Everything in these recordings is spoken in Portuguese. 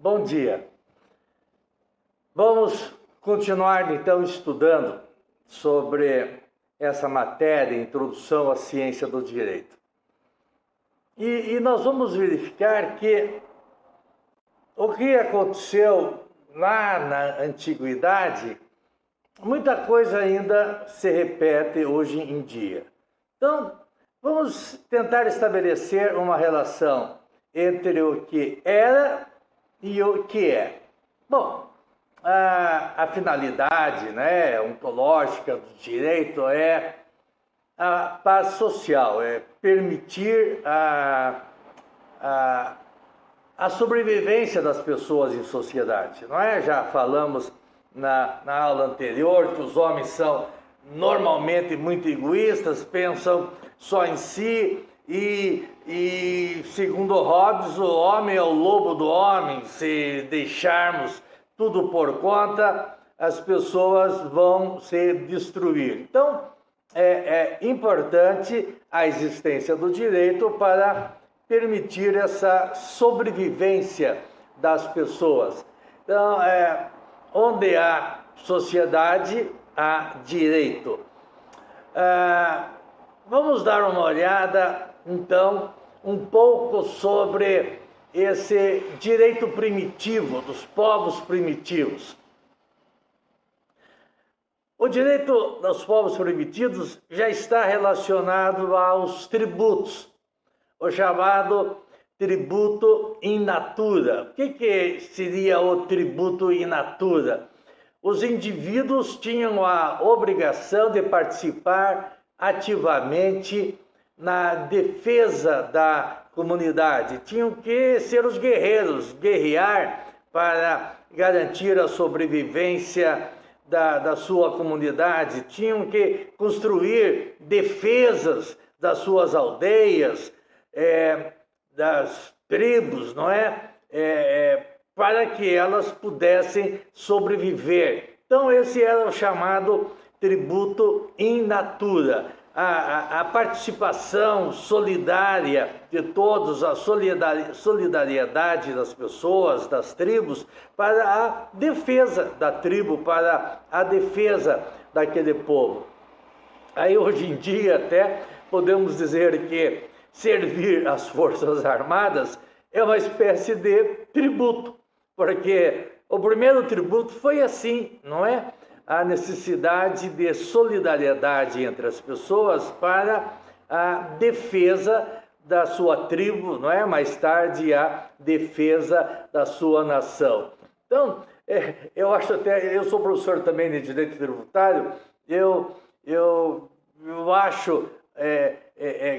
Bom dia. Vamos continuar então estudando sobre essa matéria, Introdução à Ciência do Direito. E nós vamos verificar que o que aconteceu lá na antiguidade, muita coisa ainda se repete hoje em dia. Então, vamos tentar estabelecer uma relação entre o que era e o que é. Bom, a finalidade, ontológica do direito é a paz social, é permitir a sobrevivência das pessoas em sociedade, não é? Já falamos na aula anterior que os homens são normalmente muito egoístas, pensam só em si e segundo Hobbes, o homem é o lobo do homem. Se deixarmos tudo por conta, as pessoas vão se destruir. Então, é importante a existência do direito para permitir essa sobrevivência das pessoas. Então, onde há sociedade, há direito. Vamos dar uma olhada, então, um pouco sobre esse direito primitivo dos povos primitivos. O direito dos povos primitivos já está relacionado aos tributos, o chamado tributo in natura. O que seria o tributo in natura? Os indivíduos tinham a obrigação de participar ativamente na defesa da comunidade. Tinham que ser os guerreiros, guerrear para garantir a sobrevivência da sua comunidade. Tinham que construir defesas das suas aldeias, das tribos, não é? Para que elas pudessem sobreviver. Então, esse era o chamado tributo in natura. A participação solidária de todos, a solidariedade das pessoas, das tribos, para a defesa da tribo, para a defesa daquele povo. Aí, hoje em dia, até podemos dizer que servir às Forças Armadas é uma espécie de tributo, porque o primeiro tributo foi assim, não é? A necessidade de solidariedade entre as pessoas para a defesa da sua tribo, não é? Mais tarde, a defesa da sua nação. Então, eu acho até, eu sou professor também de direito tributário, eu acho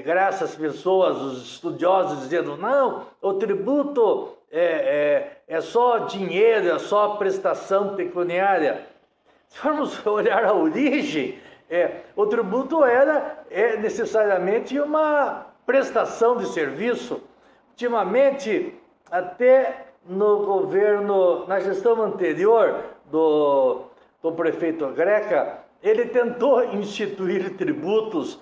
graças às pessoas, os estudiosos dizendo, não, o tributo é só dinheiro, é só prestação pecuniária. Se formos olhar a origem, o tributo é necessariamente uma prestação de serviço. Ultimamente, até no governo, na gestão anterior do prefeito Greca, ele tentou instituir tributos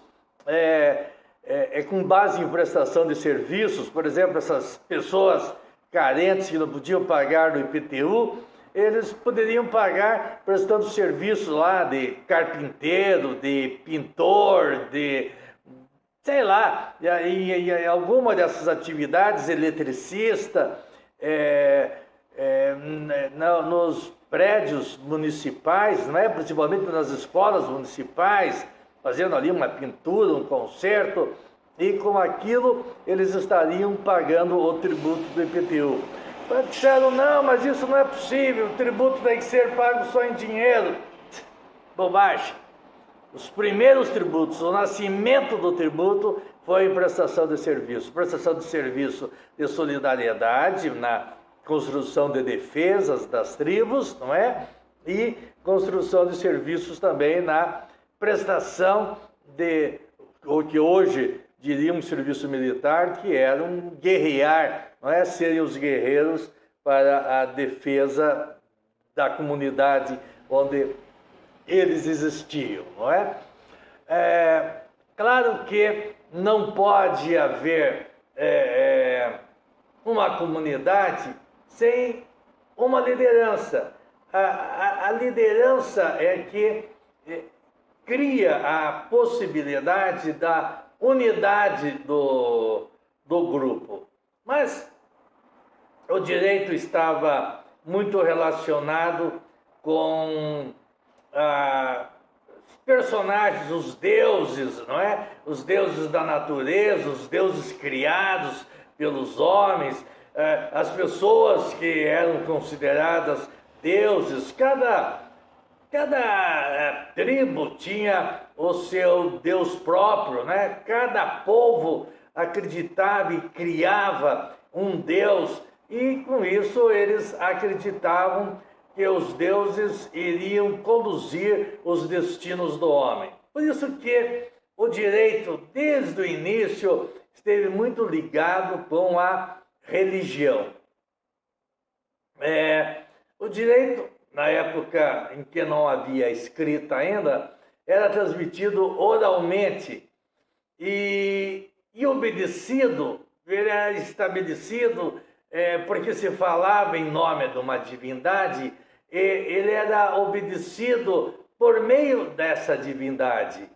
com base em prestação de serviços. Por exemplo, essas pessoas carentes que não podiam pagar no IPTU, eles poderiam pagar prestando serviço lá de carpinteiro, de pintor, de, sei lá, e alguma dessas atividades, eletricista, nos prédios municipais, não é? Principalmente nas escolas municipais, fazendo ali uma pintura, um concerto, e com aquilo eles estariam pagando o tributo do IPTU. Disseram, não, mas isso não é possível, o tributo tem que ser pago só em dinheiro. Bobagem. Os primeiros tributos, o nascimento do tributo foi em prestação de serviço. Prestação de serviço de solidariedade na construção de defesas das tribos, não é? E construção de serviços também na prestação de o que hoje diríamos serviço militar, que era um guerrear, não é? Serem os guerreiros para a defesa da comunidade onde eles existiam, não é? Claro que não pode haver uma comunidade sem uma liderança. A liderança é que cria a possibilidade da unidade do grupo. Mas o direito estava muito relacionado com os personagens, os deuses, não é? Os deuses da natureza, os deuses criados pelos homens, as pessoas que eram consideradas deuses. Cada tribo tinha o seu Deus próprio, né? Cada povo acreditava e criava um Deus, e com isso eles acreditavam que os deuses iriam conduzir os destinos do homem. Por isso que o direito, desde o início, esteve muito ligado com a religião. O direito, na época em que não havia escrita ainda, era transmitido oralmente e obedecido, ele era estabelecido porque se falava em nome de uma divindade, ele era obedecido por meio dessa divindade.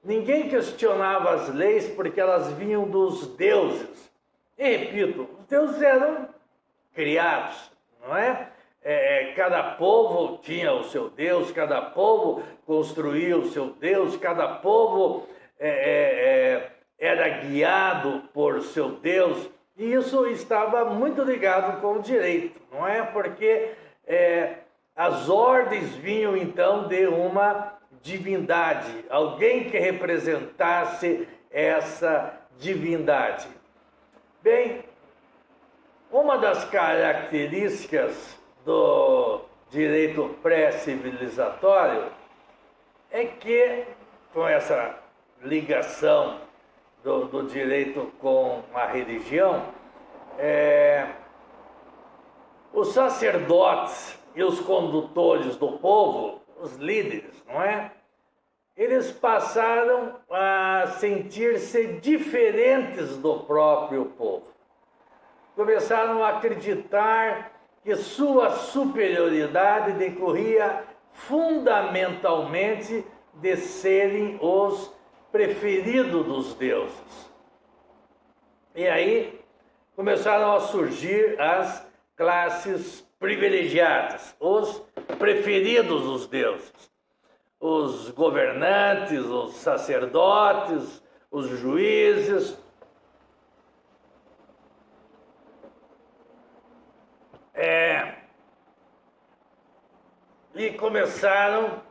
Ninguém questionava as leis porque elas vinham dos deuses. E repito, os deuses eram criados, não é? Cada povo tinha o seu Deus, cada povo construía o seu Deus, cada povo era guiado por seu Deus, e isso estava muito ligado com o direito, não é? Porque as ordens vinham então de uma divindade, alguém que representasse essa divindade. Bem, uma das características do direito pré-civilizatório é que, com essa ligação do direito com a religião, os sacerdotes e os condutores do povo, os líderes, não é? Eles passaram a sentir-se diferentes do próprio povo. Começaram a acreditar que sua superioridade decorria fundamentalmente de serem os preferidos dos deuses. E aí começaram a surgir as classes privilegiadas, os preferidos dos deuses, os governantes, os sacerdotes, os juízes. E começaram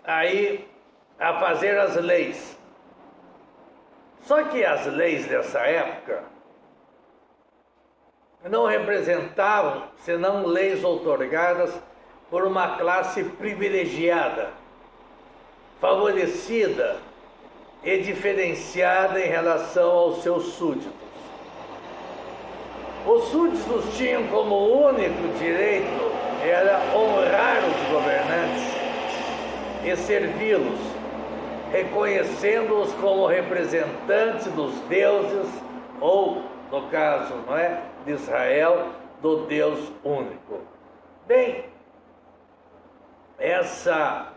aí a fazer as leis. Só que as leis dessa época não representavam senão leis outorgadas por uma classe privilegiada, favorecida e diferenciada em relação aos seus súditos. Os súditos tinham como único direito era honrar os governantes e servi-los, reconhecendo-os como representantes dos deuses, ou, no caso, não é, de Israel, do Deus único. Bem, essa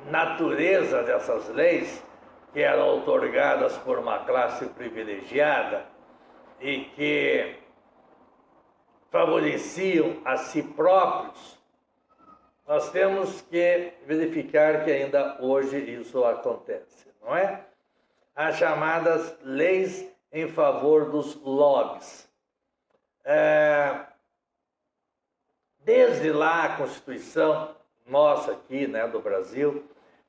natureza dessas leis, que eram outorgadas por uma classe privilegiada e que favoreciam a si próprios, nós temos que verificar que ainda hoje isso acontece, não é? As chamadas leis em favor dos lobbies. Desde lá, a Constituição nossa aqui, né, do Brasil,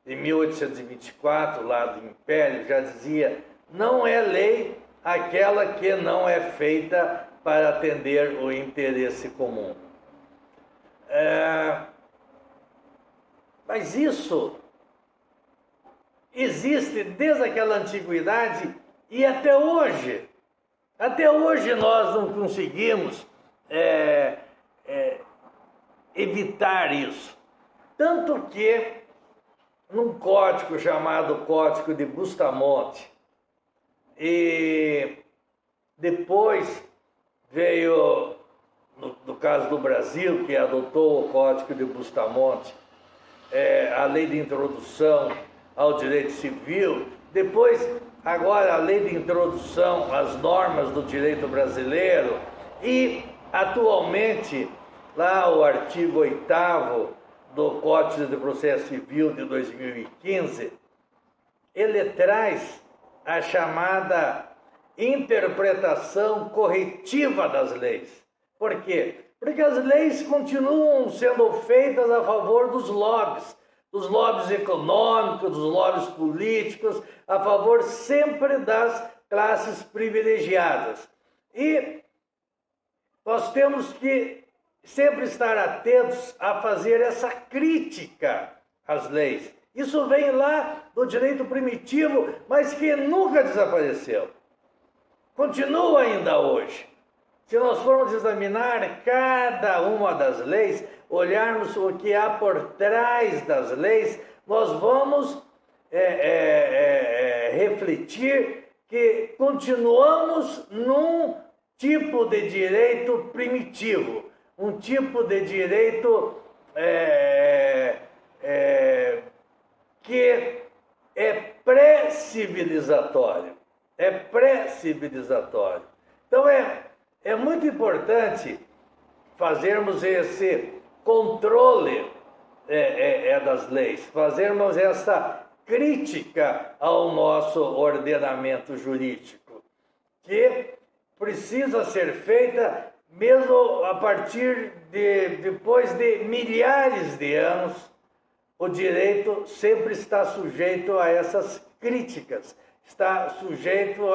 de 1824, lá do Império, já dizia: não é lei aquela que não é feita para atender o interesse comum. Mas isso existe desde aquela antiguidade e até hoje. Até hoje nós não conseguimos evitar isso. Tanto que, num código chamado Código de Bustamante, e depois veio caso do Brasil, que adotou o Código de Bustamante, a lei de introdução ao direito civil, depois, agora, a lei de introdução às normas do direito brasileiro e, atualmente, lá o artigo 8º do Código de Processo Civil de 2015, ele traz a chamada interpretação corretiva das leis. Por quê? Porque as leis continuam sendo feitas a favor dos lobbies econômicos, dos lobbies políticos, a favor sempre das classes privilegiadas. E nós temos que sempre estar atentos a fazer essa crítica às leis. Isso vem lá do direito primitivo, mas que nunca desapareceu. Continua ainda hoje. Se nós formos examinar cada uma das leis, olharmos o que há por trás das leis, nós vamos refletir que continuamos num tipo de direito primitivo, um tipo de direito que é pré-civilizatório. É pré-civilizatório. Então é muito importante fazermos esse controle das leis, fazermos essa crítica ao nosso ordenamento jurídico, que precisa ser feita mesmo a partir depois de milhares de anos. O direito sempre está sujeito a essas críticas, está sujeito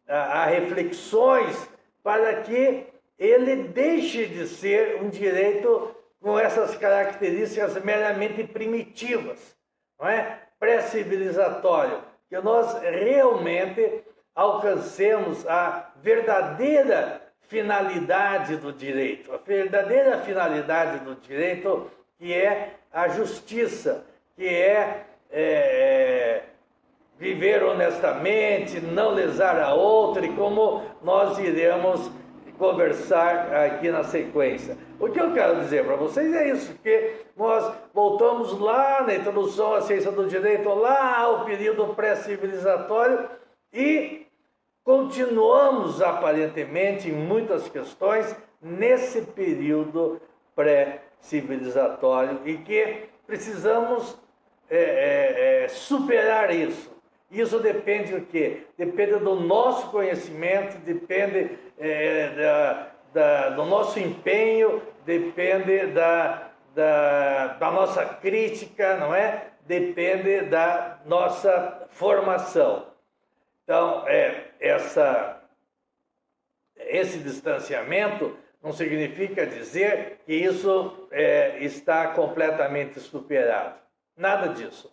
a reflexões para que ele deixe de ser um direito com essas características meramente primitivas, não é? Pré-civilizatório, que nós realmente alcancemos a verdadeira finalidade do direito, a verdadeira finalidade do direito, que é a justiça, que é viver honestamente, não lesar a outra, e como nós iremos conversar aqui na sequência. O que eu quero dizer para vocês é isso, que nós voltamos lá na introdução à ciência do direito, lá ao período pré-civilizatório, e continuamos aparentemente em muitas questões nesse período pré-civilizatório, e que precisamos superar isso. Isso depende do quê? Depende do nosso conhecimento, depende do nosso empenho, depende da nossa crítica, não é? Depende da nossa formação. Então, esse distanciamento não significa dizer que isso está completamente superado. Nada disso.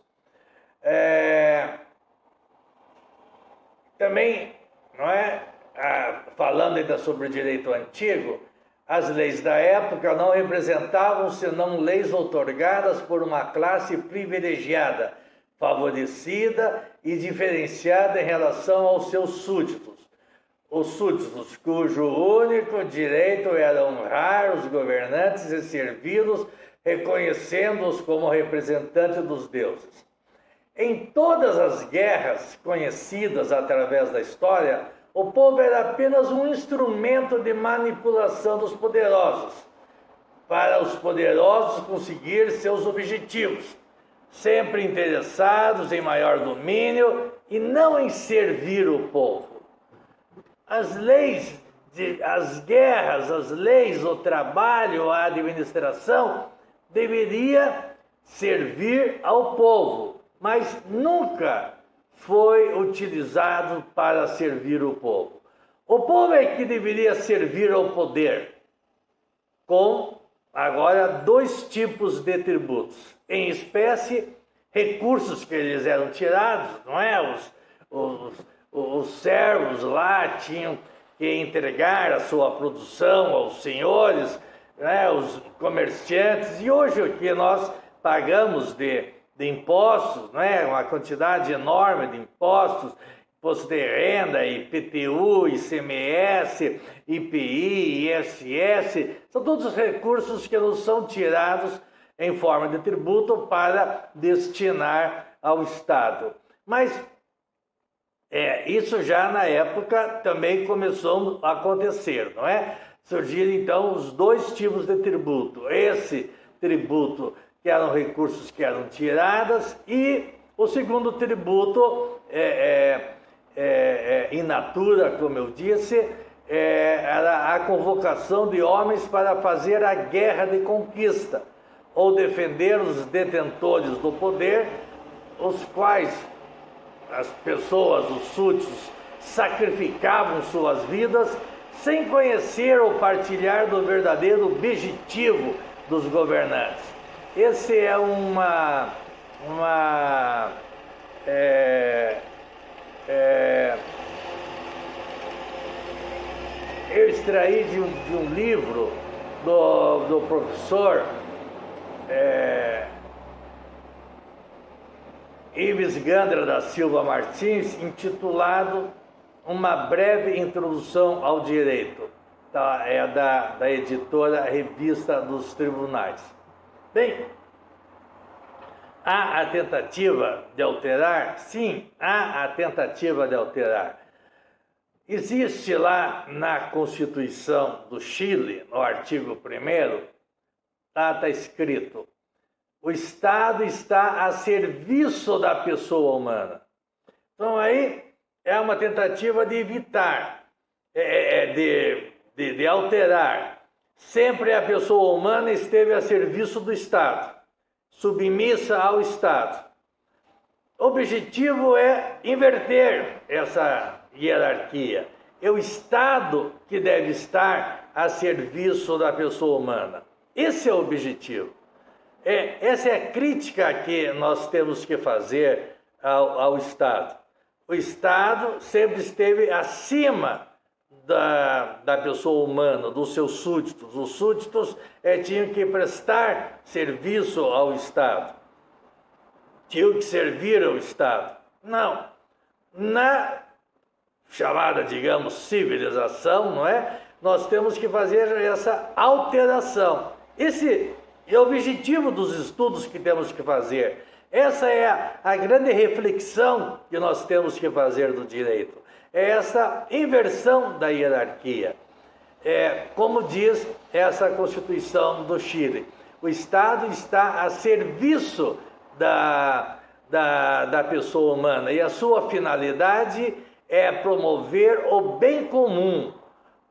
Também, não é? Falando ainda sobre o direito antigo, as leis da época não representavam senão leis outorgadas por uma classe privilegiada, favorecida e diferenciada em relação aos seus súditos. Os súditos cujo único direito era honrar os governantes e servi-los, reconhecendo-os como representantes dos deuses. Em todas as guerras conhecidas através da história, o povo era apenas um instrumento de manipulação dos poderosos, para os poderosos conseguir seus objetivos, sempre interessados em maior domínio e não em servir o povo. As leis, as guerras, as leis, o trabalho, a administração deveria servir ao povo, mas nunca foi utilizado para servir o povo. O povo é que deveria servir ao poder, com agora 2 tipos de tributos. Em espécie, recursos que eles eram tirados, não é? Os servos lá tinham que entregar a sua produção aos senhores, né? Os comerciantes, e hoje o que nós pagamos de impostos, né? Uma quantidade enorme de impostos imposto de renda, IPTU, ICMS, IPI, ISS, são todos os recursos que nos são tirados em forma de tributo para destinar ao Estado. Mas isso já na época também começou a acontecer, não é? Surgiram então os dois tipos de tributo. Esse tributo que eram recursos que eram tirados e o segundo tributo in natura, como eu disse, era a convocação de homens para fazer a guerra de conquista ou defender os detentores do poder, os quais as pessoas, os súditos, sacrificavam suas vidas sem conhecer ou partilhar do verdadeiro objetivo dos governantes. Esse é eu extraí de um livro do professor Ives Gandra da Silva Martins, intitulado Uma Breve Introdução ao Direito, da editora Revista dos Tribunais. Bem, há a tentativa de alterar? Sim, há a tentativa de alterar. Existe lá na Constituição do Chile, no artigo 1º, está escrito: o Estado está a serviço da pessoa humana. Então aí é uma tentativa de evitar, de alterar. Sempre a pessoa humana esteve a serviço do Estado, submissa ao Estado. O objetivo é inverter essa hierarquia. É o Estado que deve estar a serviço da pessoa humana. Esse é o objetivo. Essa é a crítica que nós temos que fazer ao Estado. O Estado sempre esteve acima da pessoa humana, dos seus súditos. Os súditos tinham que prestar serviço ao Estado, tinham que servir ao Estado. Não. Na chamada, digamos, civilização, não é? Nós temos que fazer essa alteração. Esse é o objetivo dos estudos que temos que fazer. Essa é a grande reflexão que nós temos que fazer do direito. É essa inversão da hierarquia. Como diz essa Constituição do Chile, o Estado está a serviço da pessoa humana e a sua finalidade é promover o bem comum,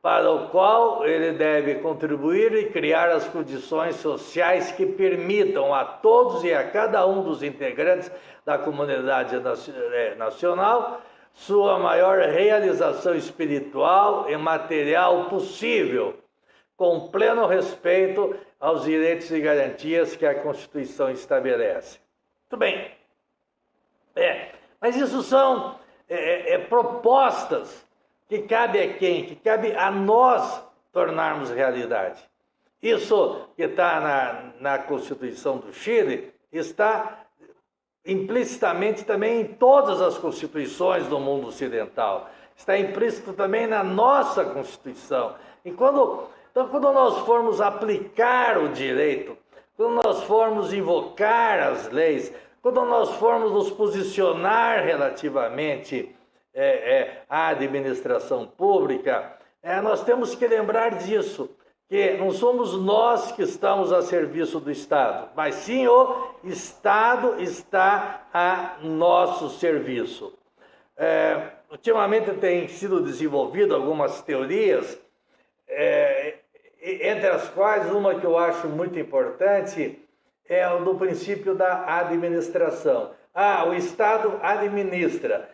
para o qual ele deve contribuir e criar as condições sociais que permitam a todos e a cada um dos integrantes da comunidade nacional sua maior realização espiritual e material possível, com pleno respeito aos direitos e garantias que a Constituição estabelece. Muito bem. Mas isso são propostas que cabe a quem? Que cabe a nós tornarmos realidade. Isso que está na Constituição do Chile está implicitamente também em todas as constituições do mundo ocidental. Está implícito também na nossa Constituição. Então, quando nós formos aplicar o direito, quando nós formos invocar as leis, quando nós formos nos posicionar relativamente à administração pública, nós temos que lembrar disso, que não somos nós que estamos a serviço do Estado, mas sim o Estado está a nosso serviço. Ultimamente tem sido desenvolvido algumas teorias, entre as quais uma que eu acho muito importante é o do princípio da administração. O Estado administra.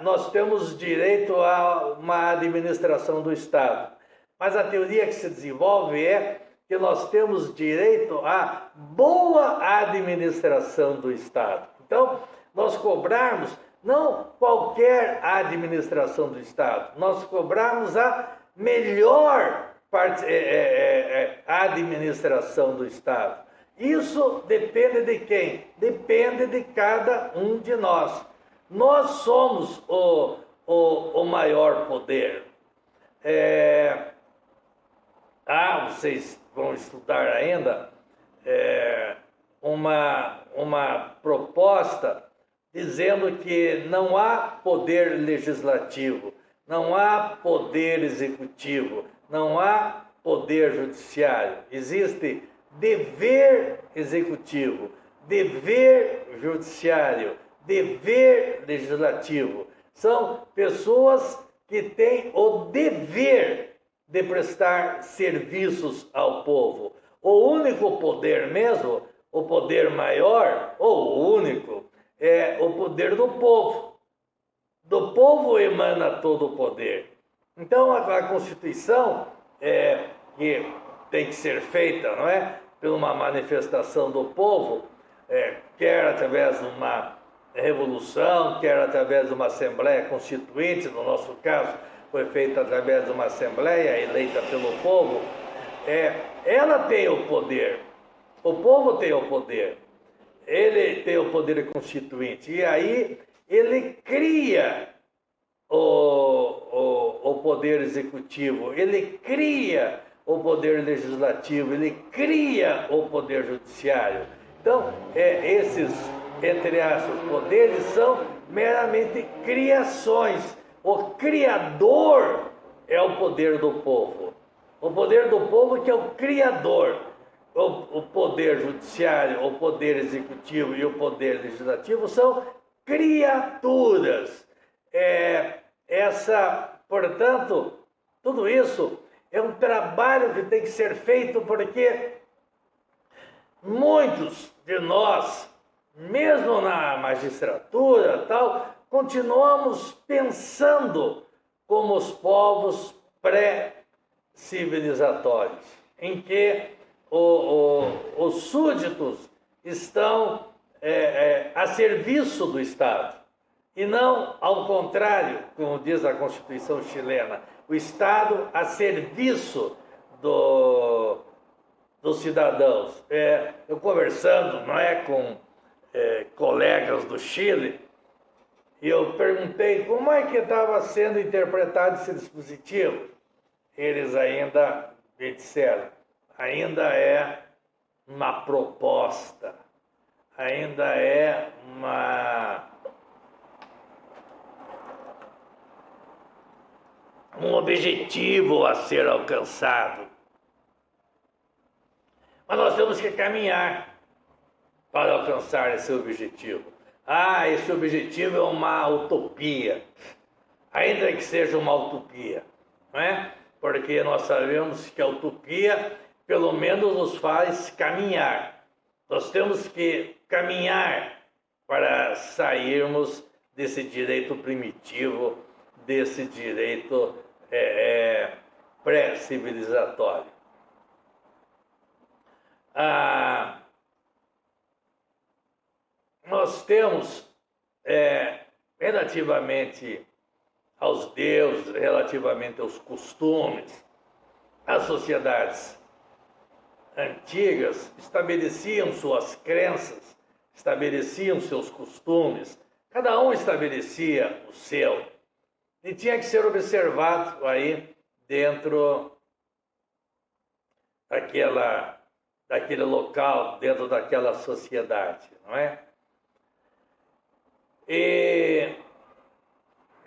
Nós temos direito a uma administração do Estado. Mas a teoria que se desenvolve é que nós temos direito à boa administração do Estado. Então, nós cobrarmos não qualquer administração do Estado, nós cobrarmos a melhor administração do Estado. Isso depende de quem? Depende de cada um de nós. Nós somos o maior poder. Vocês vão estudar ainda uma proposta dizendo que não há poder legislativo, não há poder executivo, não há poder judiciário. Existe dever executivo, dever judiciário, dever legislativo. São pessoas que têm o dever de prestar serviços ao povo. O único poder mesmo, o poder maior, ou o único, é o poder do povo. Do povo emana todo o poder. Então, a Constituição, que tem que ser feita, não é? Por uma manifestação do povo, quer através de uma revolução, quer através de uma Assembleia Constituinte, no nosso caso, foi feita através de uma Assembleia eleita pelo povo, ela tem o poder. O povo tem o poder. Ele tem o poder constituinte. E aí ele cria o poder executivo, ele cria o poder legislativo, ele cria o poder judiciário. Então, esses, entre aspas, poderes são meramente criações. O criador é o poder do povo. O poder do povo que é o criador. O poder judiciário, o poder executivo e o poder legislativo são criaturas. Portanto, tudo isso é um trabalho que tem que ser feito porque muitos de nós, mesmo na magistratura tal, continuamos pensando como os povos pré-civilizatórios, em que os súditos estão a serviço do Estado, e não ao contrário, como diz a Constituição chilena, o Estado a serviço dos cidadãos. Eu conversando, com colegas do Chile, e eu perguntei como é que estava sendo interpretado esse dispositivo. Eles ainda me disseram, ainda é uma proposta, ainda é um objetivo a ser alcançado. Mas nós temos que caminhar para alcançar esse objetivo. Esse objetivo é uma utopia, ainda que seja uma utopia, não é? Porque nós sabemos que a utopia, pelo menos, nos faz caminhar. Nós temos que caminhar para sairmos desse direito primitivo, desse direito pré-civilizatório. Nós temos, relativamente aos deuses, relativamente aos costumes, as sociedades antigas estabeleciam suas crenças, estabeleciam seus costumes, cada um estabelecia o seu, e tinha que ser observado aí dentro daquele local, dentro daquela sociedade, não é? E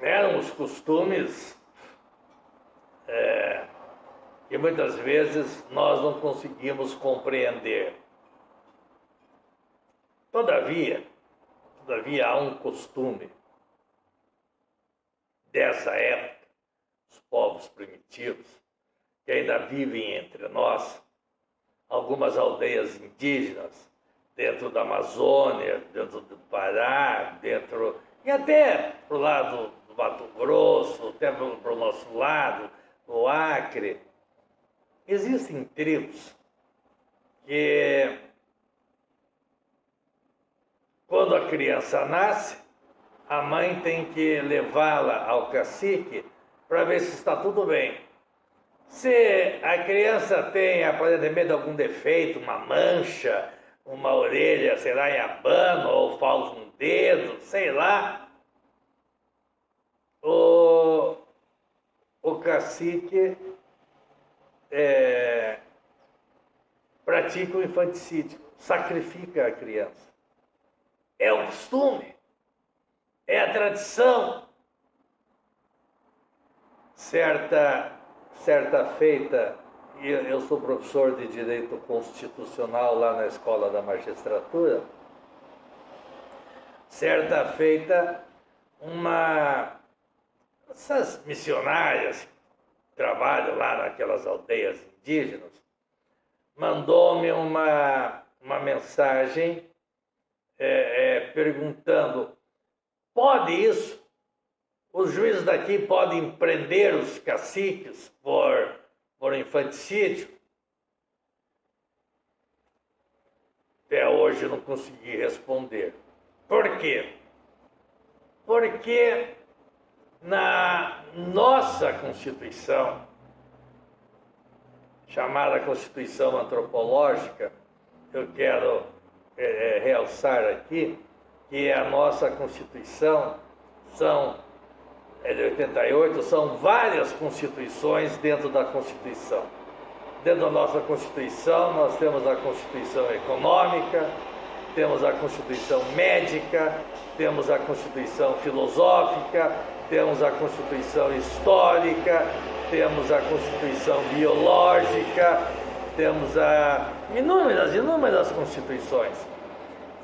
eram os costumes que muitas vezes nós não conseguimos compreender. Todavia há um costume dessa época, os povos primitivos, que ainda vivem entre nós, algumas aldeias indígenas, dentro da Amazônia, dentro do Pará, e até para o lado do Mato Grosso, até para o nosso lado, o Acre. Existem tribos que, quando a criança nasce, a mãe tem que levá-la ao cacique para ver se está tudo bem. Se a criança tem aparentemente algum defeito, uma mancha, uma orelha, sei lá, em abano, ou falta um dedo, sei lá, o cacique pratica o infanticídio, sacrifica a criança. É o costume, é a tradição. Certa feita, eu sou professor de Direito Constitucional lá na Escola da Magistratura, certa feita, essas missionárias que trabalham lá naquelas aldeias indígenas, mandou-me uma mensagem perguntando: pode isso? Os juízes daqui podem prender os caciques por infanticídio? Até hoje eu não consegui responder. Por quê? Porque na nossa Constituição, chamada Constituição Antropológica, eu quero realçar aqui que a nossa Constituição é de 88, são várias constituições dentro da Constituição. Dentro da nossa Constituição, nós temos a Constituição Econômica, temos a Constituição Médica, temos a Constituição Filosófica, temos a Constituição Histórica, temos a Constituição Biológica, temos inúmeras constituições.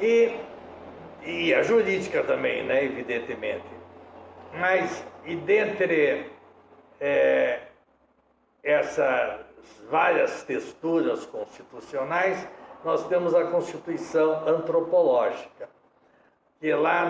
E a jurídica também, né, evidentemente. Mas, e dentre essas várias texturas constitucionais, nós temos a Constituição Antropológica, que lá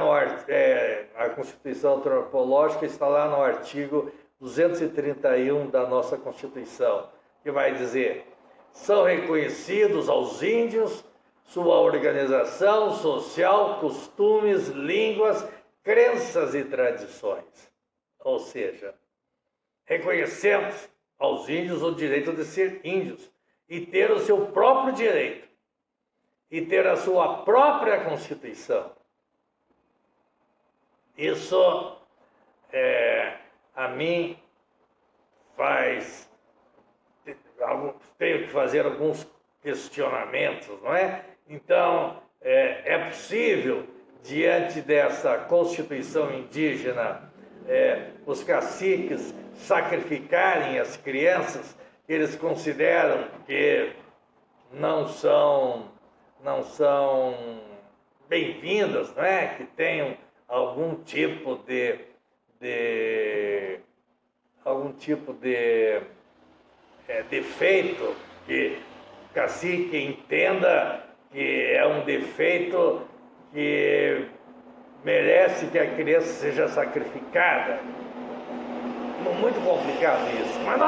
a Constituição Antropológica está lá no artigo 231 da nossa Constituição, que vai dizer: são reconhecidos aos índios sua organização social, costumes, línguas, crenças e tradições. Ou seja, reconhecemos aos índios o direito de ser índios e ter o seu próprio direito e ter a sua própria Constituição. Isso a mim tenho que fazer alguns questionamentos, não é? Então, é possível, diante dessa Constituição indígena, os caciques sacrificarem as crianças que eles consideram que não são bem-vindas, não é? Que tenham algum tipo de defeito, que o cacique entenda que é um defeito que merece que a criança seja sacrificada. Muito complicado isso, mas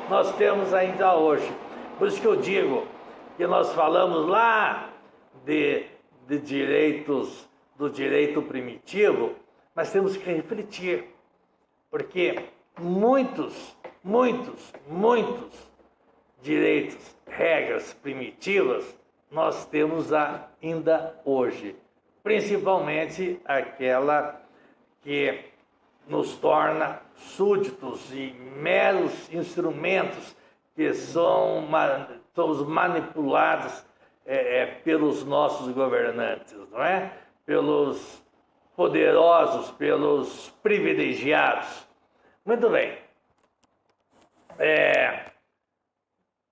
nós temos ainda hoje. Por isso que eu digo que nós falamos lá de direitos, do direito primitivo, mas temos que refletir, porque muitos direitos, regras primitivas nós temos ainda hoje, principalmente aquela que nos torna súditos e meros instrumentos que somos manipulados pelos nossos governantes, não é? Pelos poderosos, pelos privilegiados. Muito bem.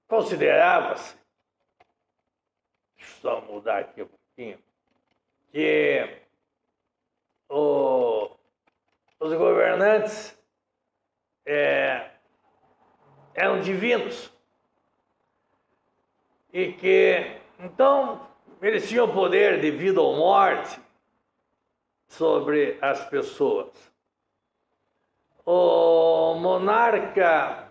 Considerava-se, deixa eu só mudar aqui um pouquinho, que os governantes eram divinos e que, então, eles tinham poder de vida ou morte sobre as pessoas. O monarca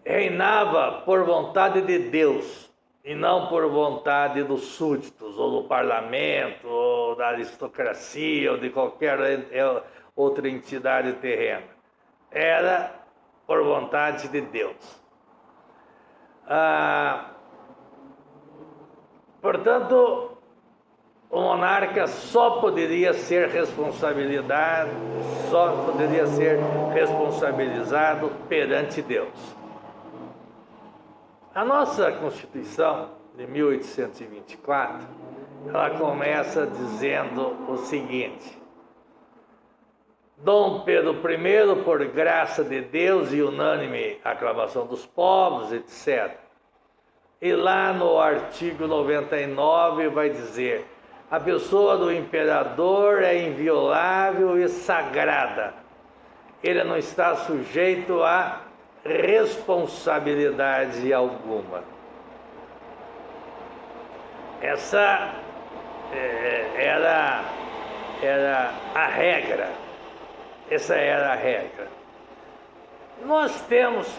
reinava por vontade de Deus e não por vontade dos súditos, ou do parlamento, ou da aristocracia, ou de qualquer outra entidade terrena. Era por vontade de Deus. Portanto, o monarca só poderia ser responsabilizado perante Deus. A nossa Constituição de 1824, ela começa dizendo o seguinte: Dom Pedro I, por graça de Deus e unânime aclamação dos povos, etc. E lá no artigo 99 vai dizer: a pessoa do imperador é inviolável e sagrada. Ele não está sujeito a responsabilidade alguma. Essa era a regra. Essa era a regra. Nós temos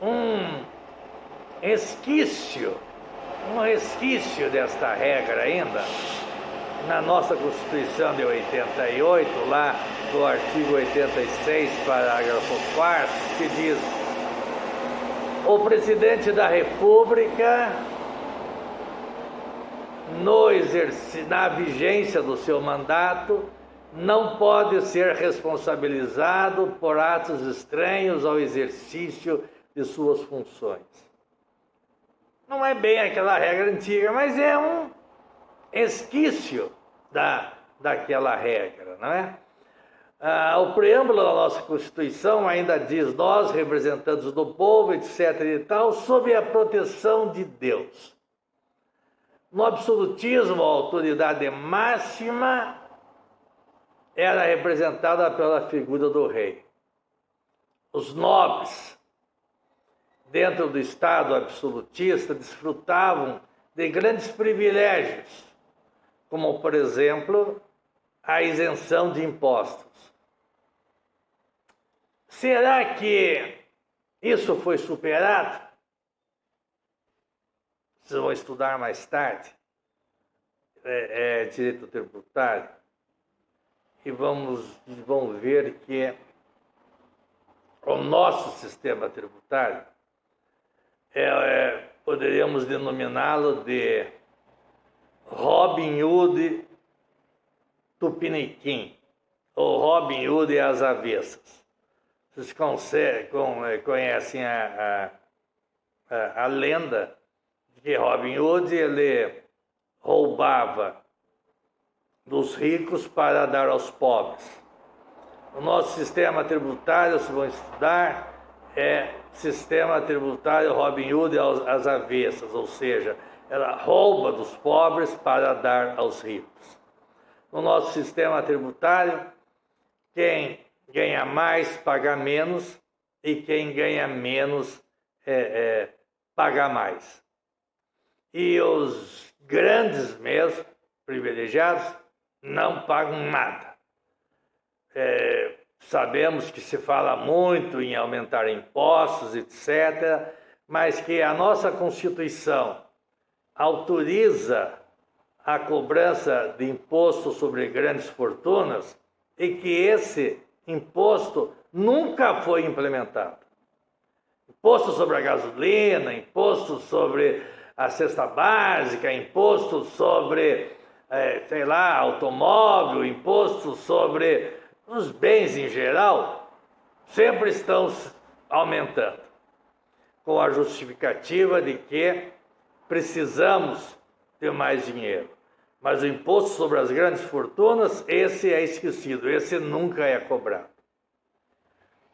um resquício desta regra ainda na nossa Constituição de 88, lá do artigo 86, parágrafo 4º, que diz: o presidente da República, na vigência do seu mandato, não pode ser responsabilizado por atos estranhos ao exercício de suas funções. Não é bem aquela regra antiga, mas é um resquício daquela regra, não é? O preâmbulo da nossa Constituição ainda diz: nós, representantes do povo, etc. e tal, sob a proteção de Deus. No absolutismo, a autoridade máxima era representada pela figura do rei. Os nobres, dentro do Estado absolutista, desfrutavam de grandes privilégios, como, por exemplo, a isenção de impostos. Será que isso foi superado? Vocês vão estudar mais tarde, direito tributário, e vão ver que o nosso sistema tributário poderíamos denominá-lo de Robin Hood Tupiniquim, ou Robin Hood às avessas. Vocês conhecem a lenda de que Robin Hood ele roubava dos ricos para dar aos pobres. O nosso sistema tributário, se vão estudar, é sistema tributário Robin Hood às avessas, ou seja, ela rouba dos pobres para dar aos ricos. No nosso sistema tributário, quem ganha mais paga menos e quem ganha menos paga mais. E os grandes mesmo, privilegiados, não pagam nada. Sabemos que se fala muito em aumentar impostos, etc., mas que a nossa Constituição autoriza a cobrança de imposto sobre grandes fortunas e que esse imposto nunca foi implementado. Imposto sobre a gasolina, imposto sobre a cesta básica, imposto sobre, automóvel, imposto sobre os bens em geral, sempre estão aumentando, com a justificativa de que precisamos ter mais dinheiro. Mas o imposto sobre as grandes fortunas, esse é esquecido, esse nunca é cobrado.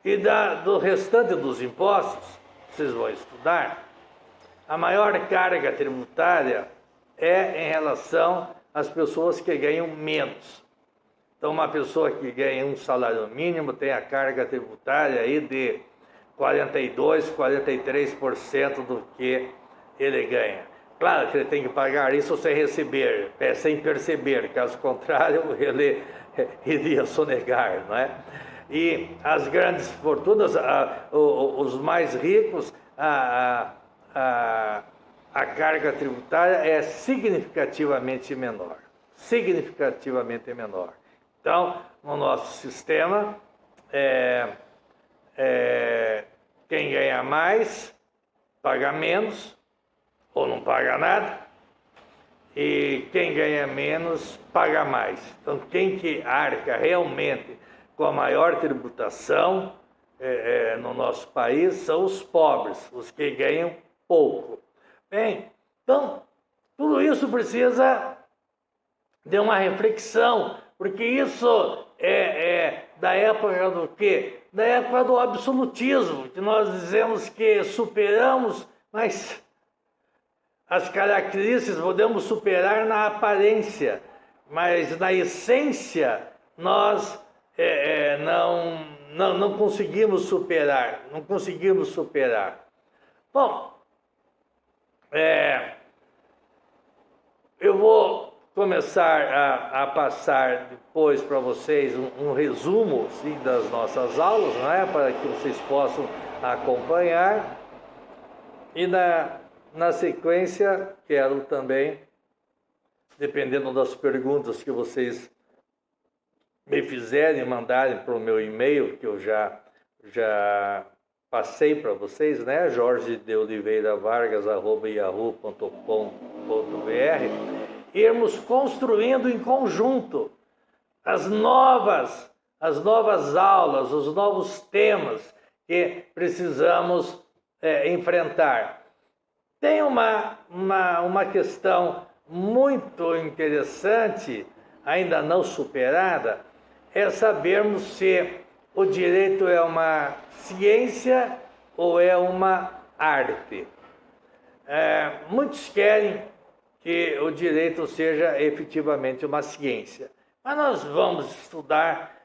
E do restante dos impostos, vocês vão estudar, a maior carga tributária é em relação às pessoas que ganham menos. Então, uma pessoa que ganha um salário mínimo tem a carga tributária aí de 42%, 43% do que ele ganha. Claro que ele tem que pagar isso sem receber, sem perceber, caso contrário, ele iria sonegar, não é? E as grandes fortunas, os mais ricos, a carga tributária é significativamente menor. Significativamente menor. Então, no nosso sistema, quem ganha mais paga menos ou não paga nada, e quem ganha menos paga mais. Então, quem que arca realmente com a maior tributação no nosso país são os pobres, os que ganham pouco. Bem, então, tudo isso precisa de uma reflexão, porque isso é da época do quê? Da época do absolutismo, que nós dizemos que superamos, mas as características podemos superar na aparência, mas na essência nós não conseguimos superar, não conseguimos superar. Bom, eu vou começar a passar depois para vocês um resumo sim, das nossas aulas, não é? Para que vocês possam acompanhar. E na sequência, quero também, dependendo das perguntas que vocês me fizerem, mandarem para o meu e-mail, que eu já passei para vocês, né? jorgedeoliveiravargas@yahoo.com.br, irmos construindo em conjunto as novas aulas, os novos temas que precisamos enfrentar. Tem uma questão muito interessante, ainda não superada, é sabermos se o direito é uma ciência ou é uma arte. Muitos querem que o direito seja efetivamente uma ciência, mas nós vamos estudar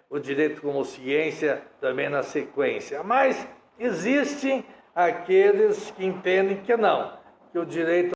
o direito como ciência também na sequência. Mas existem aqueles que entendem que não, que o direito